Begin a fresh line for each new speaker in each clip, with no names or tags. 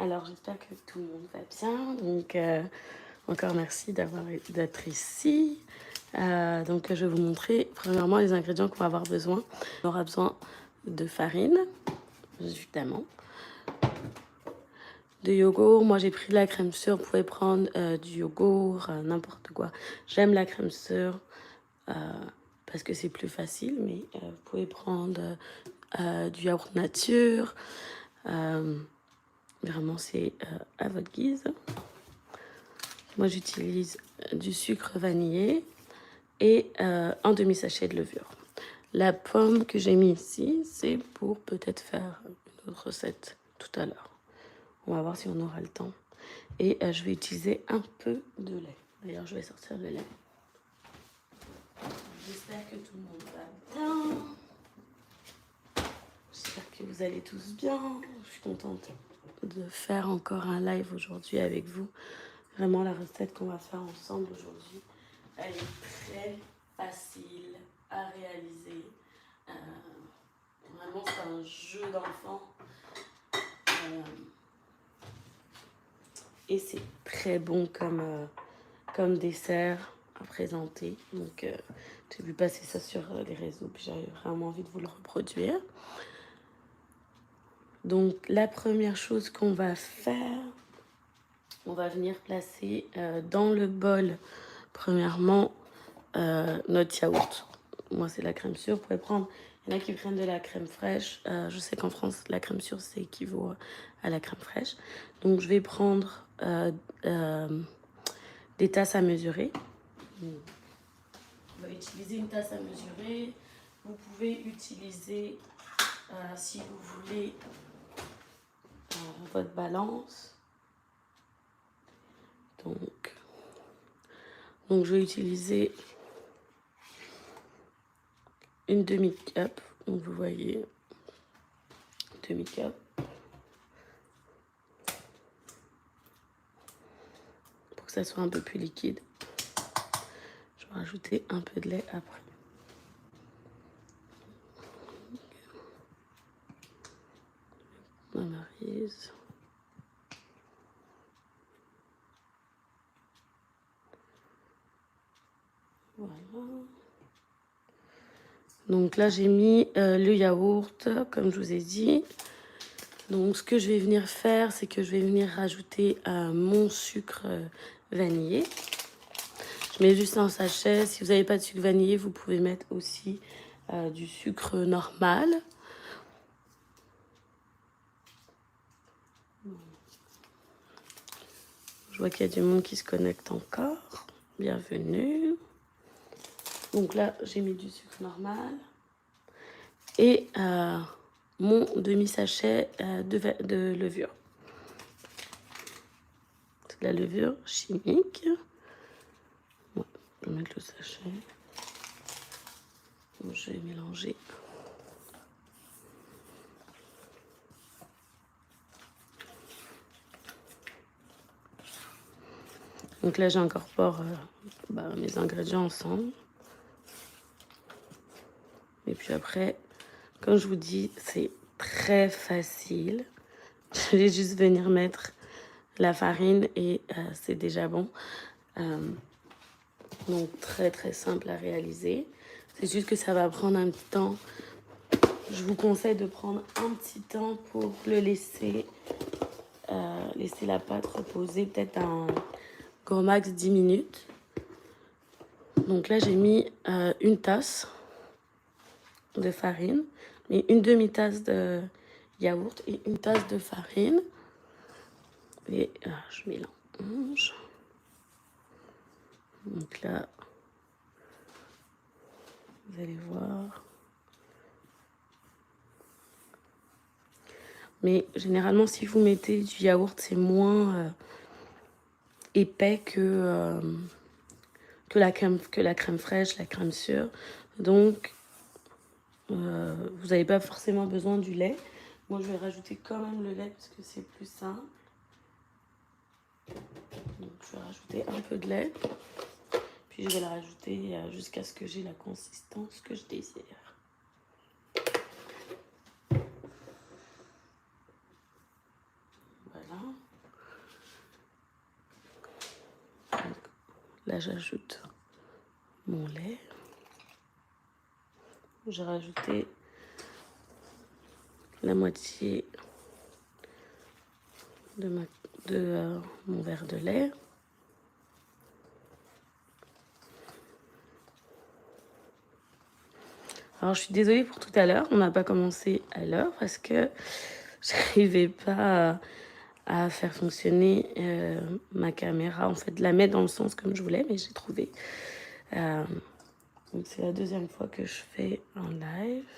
Alors j'espère que tout le monde va bien. Donc encore merci d'être ici. Donc je vais vous montrer premièrement les ingrédients qu'on va avoir besoin. On aura besoin de farine, évidemment. De yogourt, moi j'ai pris de la crème sure. Vous pouvez prendre du yogourt, n'importe quoi. J'aime la crème sure parce que c'est plus facile, mais vous pouvez prendre du yaourt nature. Vraiment, c'est à votre guise. Moi, j'utilise du sucre vanillé et un demi-sachet de levure. La pomme que j'ai mis ici, c'est pour peut-être faire une autre recette tout à l'heure. On va voir si on aura le temps. Et je vais utiliser un peu de lait. D'ailleurs, je vais sortir le lait. J'espère que tout le monde va bien. J'espère que vous allez tous bien. Je suis contente de faire encore un live aujourd'hui avec vous. Vraiment, la recette qu'on va faire ensemble aujourd'hui, elle est très facile à réaliser. Vraiment, c'est un jeu d'enfant. Et c'est très bon comme dessert à présenter. Donc, j'ai vu passer ça sur les réseaux, puis j'avais vraiment envie de vous le reproduire. Donc, la première chose qu'on va faire, on va venir placer dans le bol, premièrement, notre yaourt. Moi, c'est la crème sûre. Vous pouvez prendre, il y en a qui prennent de la crème fraîche. Je sais qu'en France, la crème sûre, c'est équivaut à la crème fraîche. Donc, je vais prendre des tasses à mesurer. On va utiliser une tasse à mesurer. Vous pouvez utiliser, si vous voulez, votre balance. Donc, je vais utiliser une demi-cup. Donc, vous voyez, demi-cup. Pour que ça soit un peu plus liquide. Je vais rajouter un peu de lait après. Ma maryse. Voilà. Donc là, j'ai mis le yaourt, comme je vous ai dit. Donc, ce que je vais venir faire, c'est que je vais venir rajouter mon sucre vanillé. Je mets juste un sachet. Si vous n'avez pas de sucre vanillé, vous pouvez mettre aussi du sucre normal. Je vois qu'il y a du monde qui se connecte encore. Bienvenue. Donc là, j'ai mis du sucre normal. Et mon demi-sachet de levure. C'est de la levure chimique. Bon, je vais mettre le sachet. Donc, je vais mélanger. Donc là, j'incorpore mes ingrédients ensemble. Et puis après, comme je vous dis, c'est très facile. Je vais juste venir mettre la farine et c'est déjà bon. Donc très très simple à réaliser. C'est juste que ça va prendre un petit temps. Je vous conseille de prendre un petit temps pour le laisser la pâte reposer peut-être un grand max 10 minutes. Donc là, j'ai mis une tasse de farine, et une demi-tasse de yaourt et une tasse de farine. Et je mélange. Donc là, vous allez voir. Mais généralement, si vous mettez du yaourt, c'est moins épais que la crème fraîche, la crème sûre. Donc, vous n'avez pas forcément besoin du lait. Moi, je vais rajouter quand même le lait parce que c'est plus simple. Donc, je vais rajouter un peu de lait. Puis, je vais la rajouter jusqu'à ce que j'ai la consistance que je désire. Voilà. là, j'ajoute mon lait. J'ai rajouté la moitié de mon verre de lait. Alors, je suis désolée pour tout à l'heure. On n'a pas commencé à l'heure parce que j'arrivais pas à faire fonctionner ma caméra. En fait, la mettre dans le sens comme je voulais, mais j'ai trouvé. Donc, c'est la deuxième fois que je fais un live.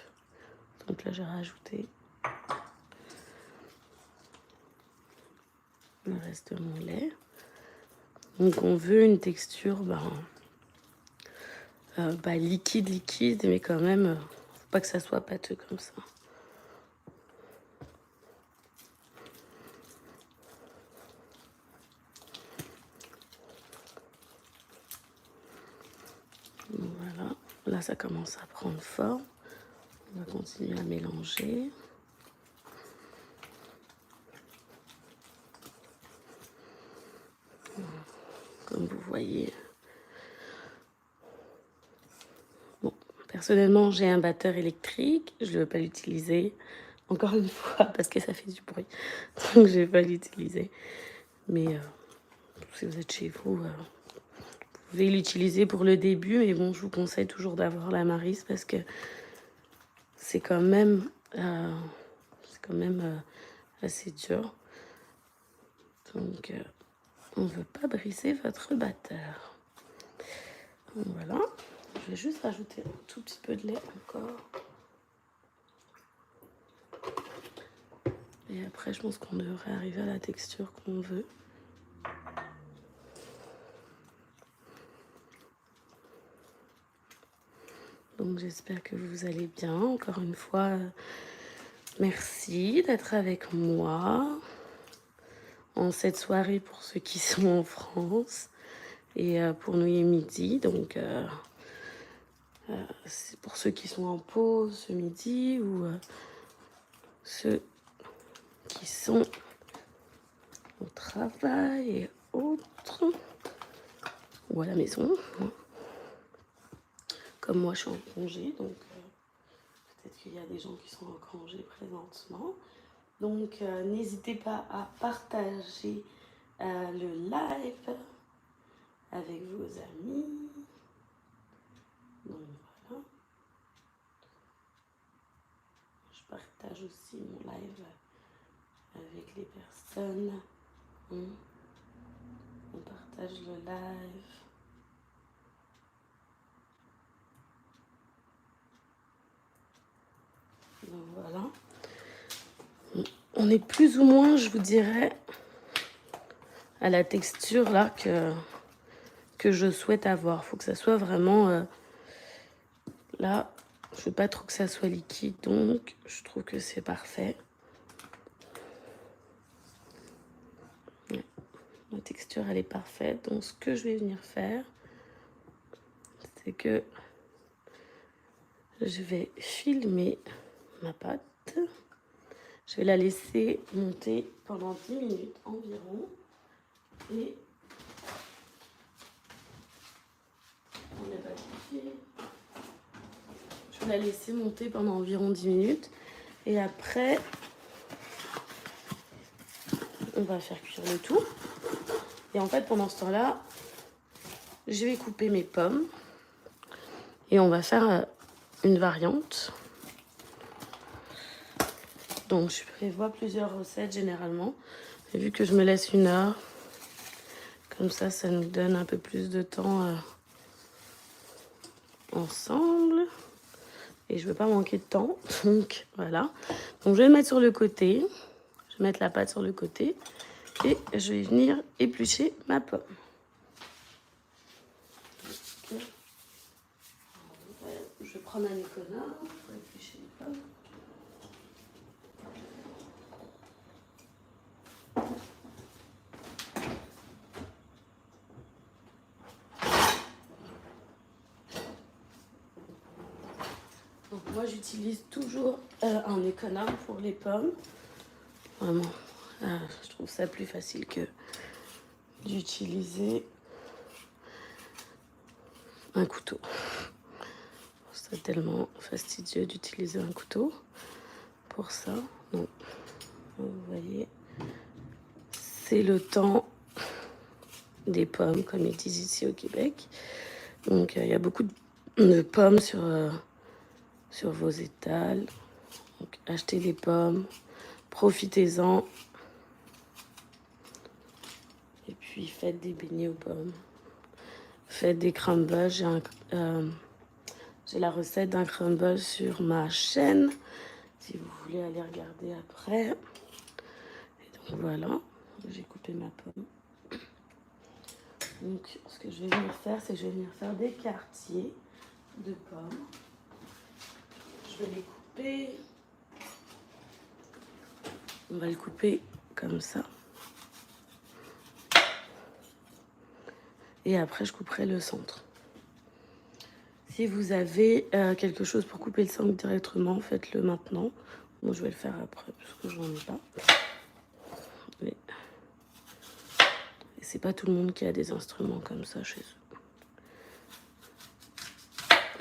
Donc là, j'ai rajouté le reste de mon lait. Donc, on veut une texture liquide, mais quand même, faut pas que ça soit pâteux comme ça. Donc, voilà, là, ça commence à prendre forme. On va continuer à mélanger. Comme vous voyez. Bon, personnellement, j'ai un batteur électrique. Je ne veux pas l'utiliser. Encore une fois, parce que ça fait du bruit. Donc, je ne vais pas l'utiliser. Mais si vous êtes chez vous, vous pouvez l'utiliser pour le début. Mais bon, je vous conseille toujours d'avoir la Maryse parce que c'est quand même, assez dur. Donc, on ne veut pas briser votre batteur. Donc, voilà. Je vais juste rajouter un tout petit peu de lait encore. Et après, je pense qu'on devrait arriver à la texture qu'on veut. Donc, j'espère que vous allez bien. Encore une fois, merci d'être avec moi en cette soirée pour ceux qui sont en France. Et pour nous, il est midi. Donc, c'est pour ceux qui sont en pause ce midi ou ceux qui sont au travail et autres, ou à la maison. Comme moi, je suis en congé, donc peut-être qu'il y a des gens qui sont en congé présentement. Donc, n'hésitez pas à partager le live avec vos amis. Donc, voilà. Je partage aussi mon live avec les personnes. On partage le live. Donc voilà. On est plus ou moins, je vous dirais, à la texture là que je souhaite avoir. Il faut que ça soit vraiment... là, je veux pas trop que ça soit liquide, donc je trouve que c'est parfait. Ouais. La texture, elle est parfaite. Donc, ce que je vais venir faire, c'est que je vais filmer ma pâte. Je vais la laisser monter pendant 10 minutes environ. Et on est pâtifié. Je vais la laisser monter pendant environ 10 minutes. Et après, on va faire cuire le tout. Et en fait, pendant ce temps-là, je vais couper mes pommes. Et on va faire une variante. Donc, je prévois plusieurs recettes généralement. Et vu que je me laisse 1 heure, comme ça nous donne un peu plus de temps ensemble. Et je veux pas manquer de temps. Donc, voilà. Donc, je vais le mettre sur le côté. Je vais mettre la pâte sur le côté. Et je vais venir éplucher ma pomme. Je vais prendre un économe pour éplucher les pommes. Donc moi j'utilise toujours un économe pour les pommes. Vraiment, je trouve ça plus facile que d'utiliser un couteau. C'est tellement fastidieux d'utiliser un couteau pour ça. Donc, vous voyez, c'est le temps des pommes, comme ils disent ici au Québec. Donc, il y a beaucoup de pommes sur vos étals. Donc, achetez des pommes, profitez-en. Et puis, faites des beignets aux pommes. Faites des crumbles. J'ai la recette d'un crumble sur ma chaîne, si vous voulez aller regarder après. Et donc voilà, j'ai coupé ma pomme. Donc ce que je vais venir faire, c'est que je vais venir faire des quartiers de pommes. Je vais les couper. On va le couper comme ça. Et après, je couperai le centre. Si vous avez quelque chose pour couper le centre directement, faites-le maintenant. Moi, je vais le faire après, parce que je n'en ai pas. Mais c'est pas tout le monde qui a des instruments comme ça chez eux.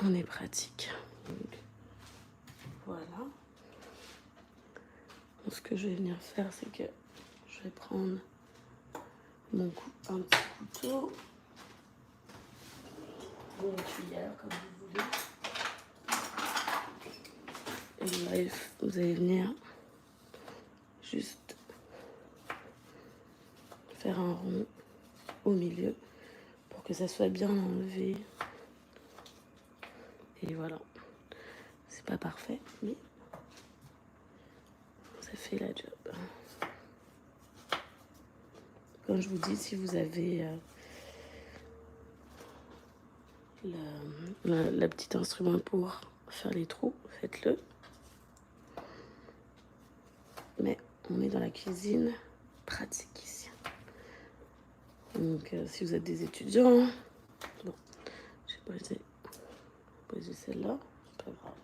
On est pratique. Donc, voilà. Donc, ce que je vais venir faire, c'est que je vais prendre un petit couteau ou une cuillère, comme vous voulez. Et vous allez venir juste faire un rond au milieu pour que ça soit bien enlevé. Et voilà. C'est pas parfait, mais ça fait la job. Comme je vous dis, si vous avez la petite instrument pour faire les trous, faites-le. Mais on est dans la cuisine pratique ici. Donc si vous êtes des étudiants, bon, j'ai posé celle-là, c'est pas grave.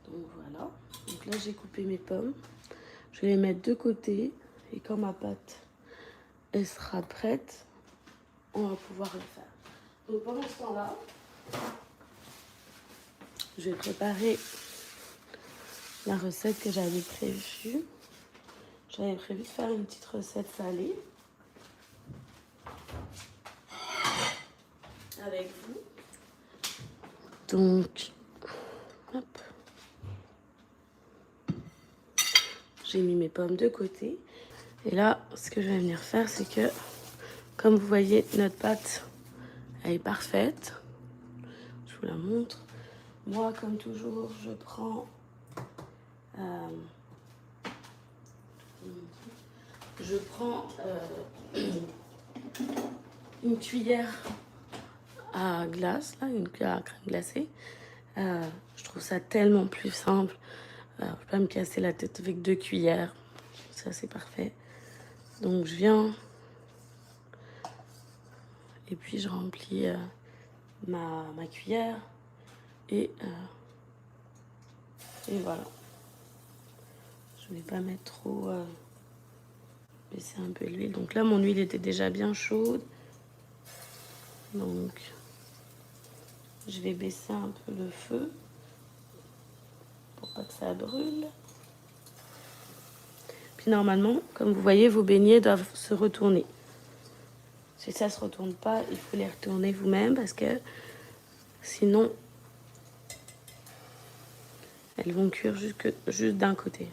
Donc voilà. Donc là j'ai coupé mes pommes. Je vais les mettre de côté et quand ma pâte elle sera prête, on va pouvoir le faire. Donc pendant ce temps-là, je vais préparer la recette que j'avais prévue. J'avais prévu de faire une petite recette salée avec vous. Donc, hop. J'ai mis mes pommes de côté. Et là, ce que je vais venir faire, c'est que, comme vous voyez, notre pâte, elle est parfaite. Je vous la montre. Moi, comme toujours, je prends une cuillère à glace, là, une cuillère à crème glacée. Je trouve ça tellement plus simple. Je ne vais pas me casser la tête avec 2 cuillères. Ça, c'est parfait. Donc, je viens et puis je remplis ma cuillère et voilà. Je ne vais pas mettre trop... baisser un peu l'huile. Donc là, mon huile était déjà bien chaude. Donc, je vais baisser un peu le feu pour pas que ça brûle. Puis normalement, comme vous voyez, vos beignets doivent se retourner. Si ça ne se retourne pas, il faut les retourner vous-même parce que sinon, elles vont cuire juste d'un côté.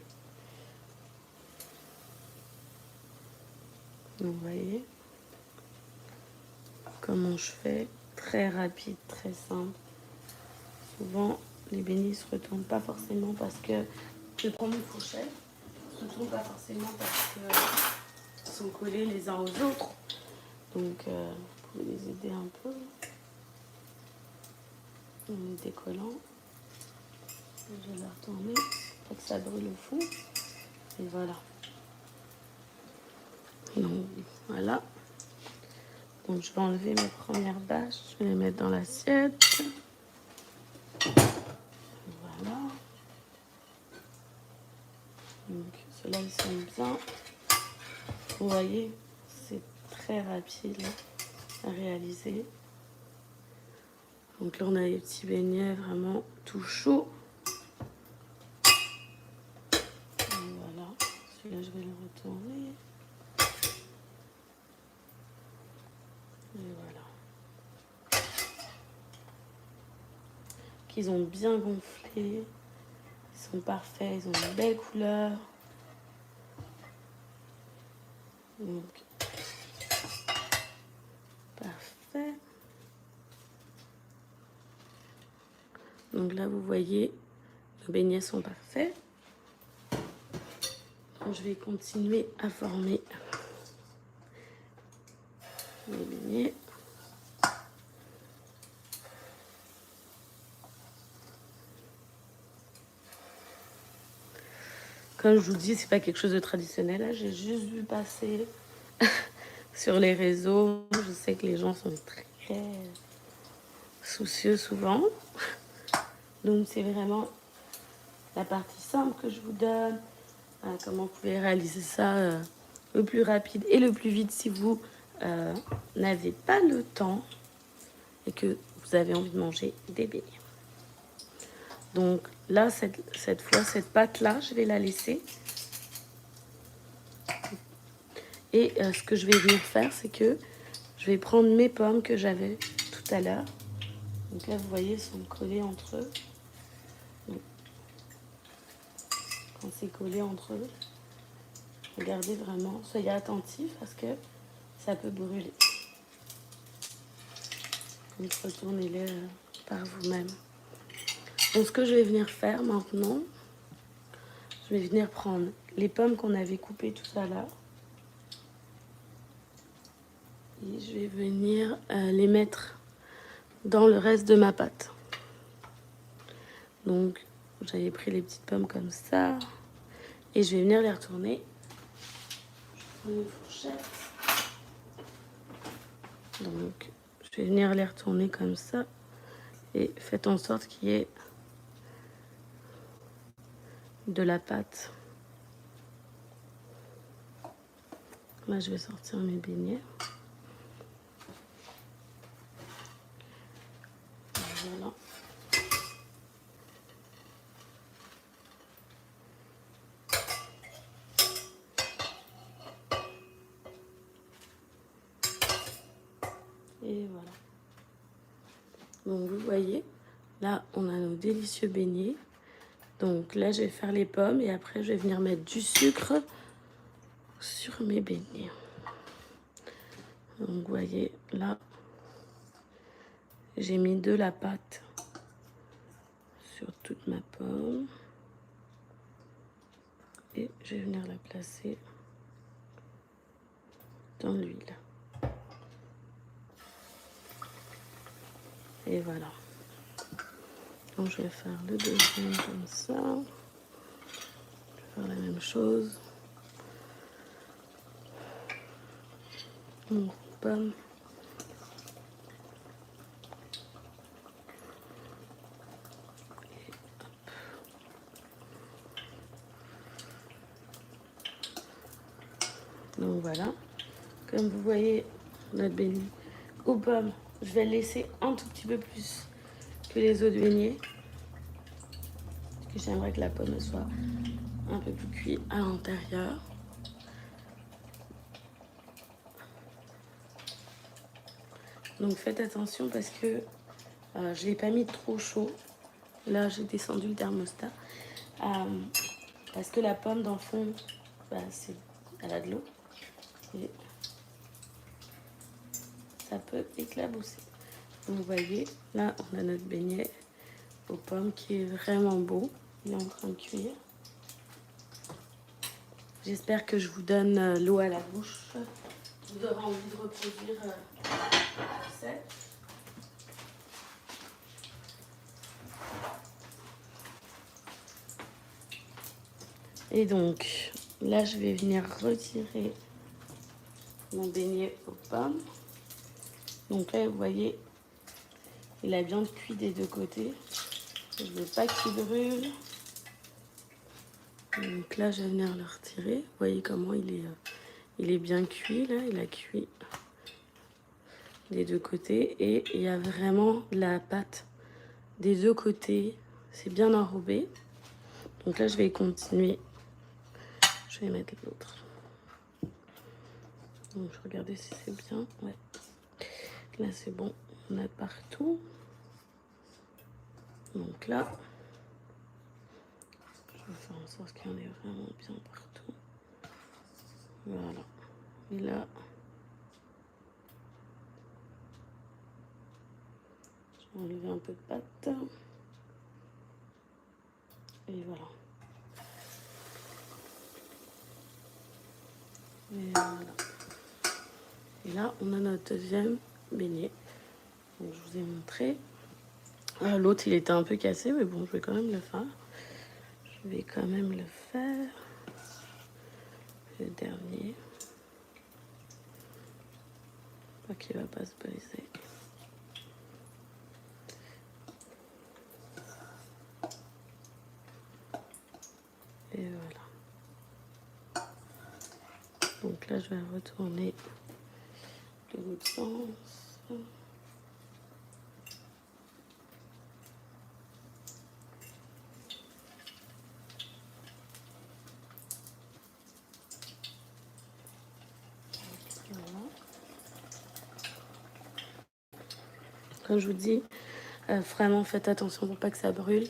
Donc, vous voyez comment je fais. Très rapide, très simple. Souvent, les beignets ne se retournent pas forcément parce que je prends une fourchette. Ils ne se retournent pas forcément parce qu'ils sont collés les uns aux autres. Donc, vous pouvez les aider un peu en les décollant. Je vais la retourner pour que ça brûle au fond. Et voilà. Donc, voilà. Donc, je vais enlever mes premières bâches. Je vais les mettre dans l'assiette. Voilà. Donc, ceux-là, ils sont bien. Vous voyez, c'est très rapide à réaliser. Donc là, on a les petits beignets vraiment tout chauds. Voilà. Celui-là, je vais le retourner. Et voilà. Qu'ils ont bien gonflé. Ils sont parfaits. Ils ont une belle couleur. Donc, parfait. Donc là, vous voyez, nos beignets sont parfaits. Donc, je vais continuer à former les beignets. Comme je vous dis, c'est pas quelque chose de traditionnel. J'ai juste vu passer sur les réseaux. Je sais que les gens sont très soucieux souvent. Donc c'est vraiment la partie simple que je vous donne. Comment vous pouvez réaliser ça le plus rapide et le plus vite si vous n'avez pas le temps et que vous avez envie de manger des beignets. Donc là, cette fois, cette pâte-là, je vais la laisser. Et ce que je vais venir faire, c'est que je vais prendre mes pommes que j'avais tout à l'heure. Donc là, vous voyez, ils sont collés entre eux. Donc, quand c'est collé entre eux, regardez vraiment, soyez attentifs parce que ça peut brûler. Donc retournez-les par vous-même. Donc ce que je vais venir faire maintenant, je vais venir prendre les pommes qu'on avait coupées tout à l'heure. Et je vais venir les mettre dans le reste de ma pâte. Donc j'avais pris les petites pommes comme ça. Et je vais venir les retourner. Je prends une fourchette. Donc je vais venir les retourner comme ça. Et faites en sorte qu'il y ait de la pâte. Là, je vais sortir mes beignets. Voilà. Et voilà. Donc, vous voyez, là, on a nos délicieux beignets. Donc là, je vais faire les pommes et après, je vais venir mettre du sucre sur mes beignets. Donc, vous voyez, là, j'ai mis de la pâte sur toute ma pomme. Et je vais venir la placer dans l'huile. Et voilà. Donc, je vais faire le deuxième comme ça. Je vais faire la même chose. Une pomme. Donc voilà, comme vous voyez, notre beignet aux pommes, je vais le laisser un tout petit peu plus que les autres beignets. Parce que j'aimerais que la pomme soit un peu plus cuite à l'intérieur. Donc faites attention parce que je ne l'ai pas mis trop chaud. Là, j'ai descendu le thermostat. Parce que la pomme, dans le fond, elle a de l'eau. Et ça peut éclabousser. Donc vous voyez, là, on a notre beignet aux pommes qui est vraiment beau. Il est en train de cuire. J'espère que je vous donne l'eau à la bouche. Vous aurez envie de reproduire la recette. Et donc, là, je vais venir retirer mon beignet aux pommes. Donc là, vous voyez, il a bien cuit des deux côtés. Je ne veux pas qu'il brûle. Donc là, je vais venir le retirer. Vous voyez comment il est bien cuit, là. Il a cuit des deux côtés et il y a vraiment de la pâte des deux côtés. C'est bien enrobé. Donc là, je vais continuer. Je vais mettre l'autre. Donc je regardais si c'est bien. Ouais. Là, c'est bon. On a partout. Donc là, je vais faire en sorte qu'il y en ait vraiment bien partout. Voilà. Et là, je vais enlever un peu de pâte. Et voilà. Et voilà. Et là, on a notre deuxième beignet. Donc, je vous ai montré. L'autre, il était un peu cassé, mais bon, je vais quand même le faire. Je vais quand même le faire. Le dernier. Pas qu'il va pas se briser. Et voilà. Donc là, je vais retourner de l'autre sens. Voilà. Comme je vous dis, vraiment faites attention pour pas que ça brûle.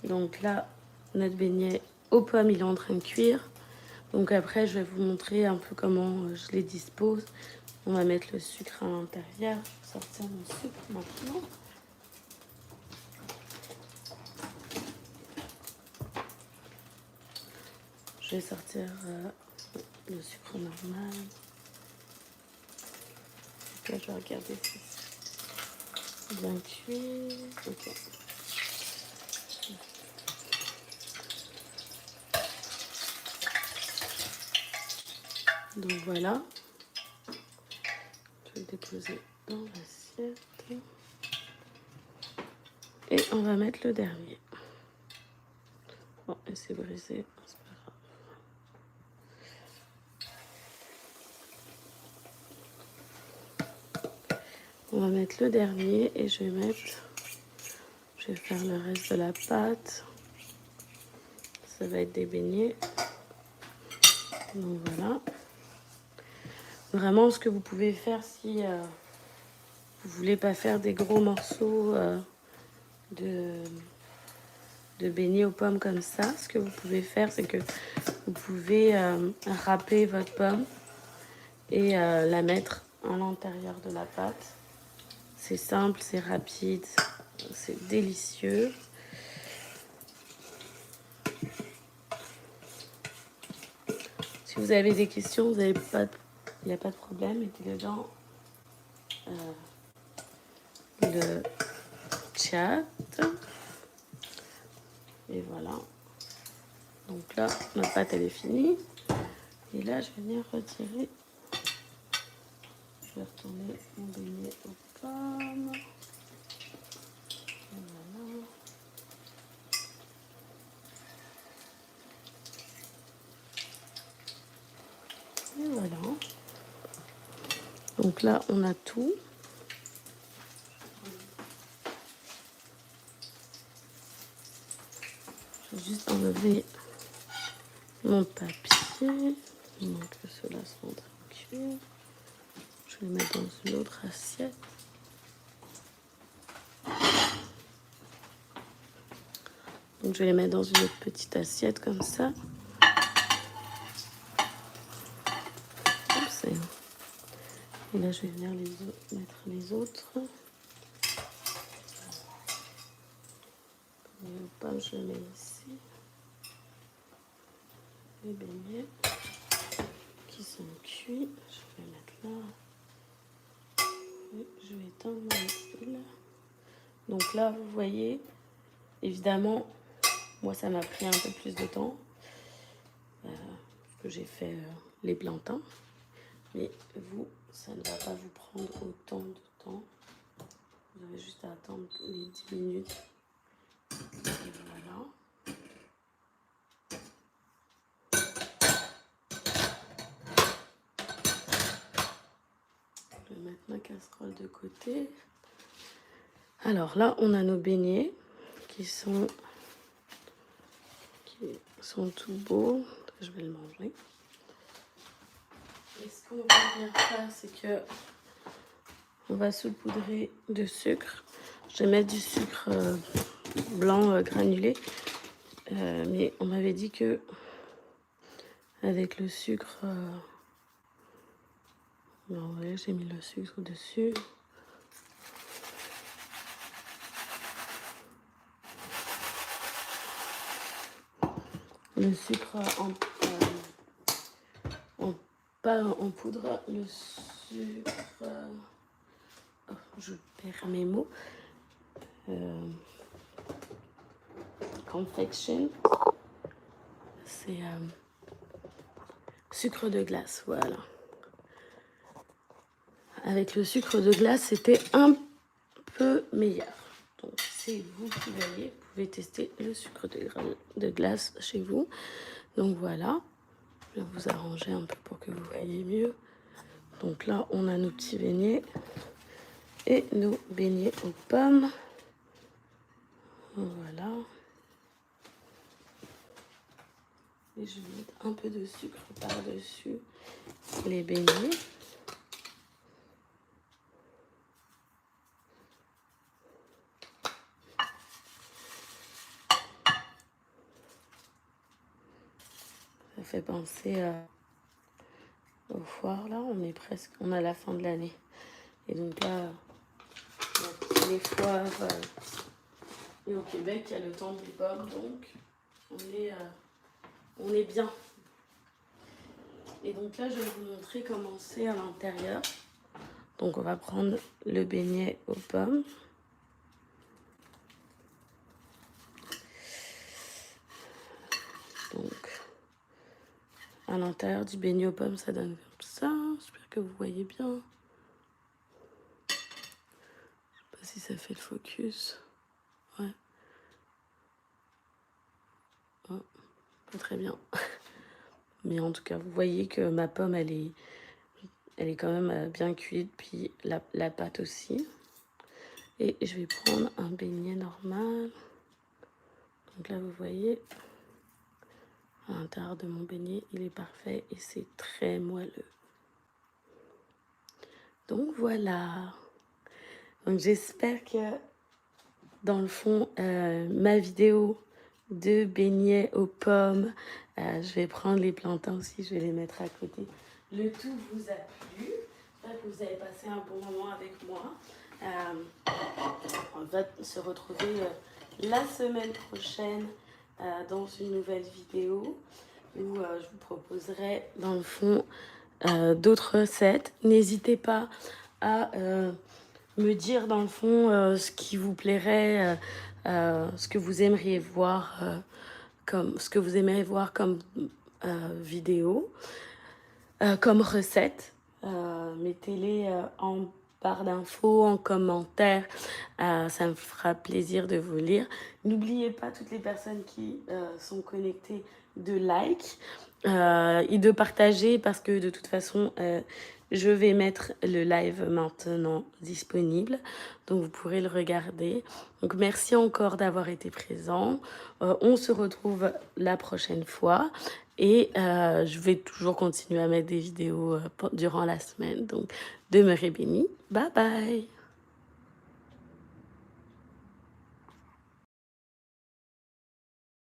Donc là, notre beignet aux pommes, il est en train de cuire. Donc après, je vais vous montrer un peu comment je les dispose. On va mettre le sucre à l'intérieur. Je vais sortir mon sucre maintenant. Je vais sortir le sucre normal. Donc là, je vais regarder si c'est bien cuit. Ok. Donc voilà. Je vais le déposer dans l'assiette. Et on va mettre le dernier. Bon, et c'est brisé, c'est pas grave. On va mettre le dernier et je vais faire le reste de la pâte. Ça va être des beignets. Donc voilà. Vraiment, ce que vous pouvez faire si vous voulez pas faire des gros morceaux de beignets aux pommes comme ça, ce que vous pouvez faire, c'est que vous pouvez râper votre pomme et la mettre à l'intérieur de la pâte. C'est simple, c'est rapide, c'est délicieux. Si vous avez des questions, il n'y a pas de problème, mettez-le dans le chat. Et voilà. Donc là, ma pâte, elle est finie. Et là, je vais venir retirer. Je vais retourner mon beignet aux pommes. Et voilà. Et voilà. Donc là, on a tout. Je vais juste enlever mon papier. Donc ceux-là sont en train de cuire. Je vais les mettre dans une autre assiette. Donc je vais les mettre dans une autre petite assiette comme ça. Et là, je vais venir mettre les autres. Les pommes, je les mets ici. Les beignets qui sont cuits, je vais mettre là. Et je vais éteindre mon huile. Donc là, vous voyez, évidemment, moi, ça m'a pris un peu plus de temps. Parce que j'ai fait les plantains. Mais vous, ça ne va pas vous prendre autant de temps. Vous avez juste à attendre les 10 minutes. Et voilà. ma casserole de côté. Alors là, on a nos beignets qui sont tout beaux. Je vais le manger. Et ce qu'on va bien faire, c'est que on va saupoudrer de sucre. Je vais mettre du sucre blanc granulé. Mais on m'avait dit que avec le sucre... Non, ouais, j'ai mis le sucre dessus. Le sucre pas en poudre, le sucre... Oh, je perds mes mots. Confection. C'est sucre de glace, voilà. Avec le sucre de glace, c'était un peu meilleur. Donc, c'est vous qui voyez. Vous pouvez tester le sucre de glace chez vous. Donc, voilà. Je vais vous arranger un peu pour que vous voyez mieux. Donc là, on a nos petits beignets et nos beignets aux pommes. Voilà. Et je vais mettre un peu de sucre par-dessus les beignets. Ça fait penser aux foires, là. On a la fin de l'année. Et donc là, les foires. Et au Québec, il y a le temps des pommes, donc on est bien. Et donc là, je vais vous montrer comment c'est à l'intérieur. Donc on va prendre le beignet aux pommes. Donc, à l'intérieur du beignet aux pommes, ça donne comme ça. J'espère que vous voyez bien. Je sais pas si ça fait le focus. Ouais. Oh, pas très bien. Mais en tout cas, vous voyez que ma pomme, elle est quand même bien cuite. Puis la pâte aussi. Et je vais prendre un beignet normal. Donc là, vous voyez, à l'intérieur de mon beignet, il est parfait et c'est très moelleux. Donc voilà. Donc j'espère que, dans le fond, ma vidéo de beignets aux pommes, je vais prendre les plantains aussi, je vais les mettre à côté. Le tout vous a plu. J'espère que vous avez passé un bon moment avec moi. On va se retrouver la semaine prochaine dans une nouvelle vidéo où je vous proposerai dans le fond d'autres recettes. N'hésitez pas à me dire dans le fond ce qui vous plairait, ce que vous aimeriez voir comme vidéo, comme recette. Mettez-les en barre d'infos, en commentaire. Ça me fera plaisir de vous lire. N'oubliez pas, toutes les personnes qui sont connectées, de like et de partager, parce que de toute façon, je vais mettre le live maintenant disponible. Donc, vous pourrez le regarder. Donc, merci encore d'avoir été présent. On se retrouve la prochaine fois. Et je vais toujours continuer à mettre des vidéos durant la semaine. Donc, demeurez bénis. Bye bye.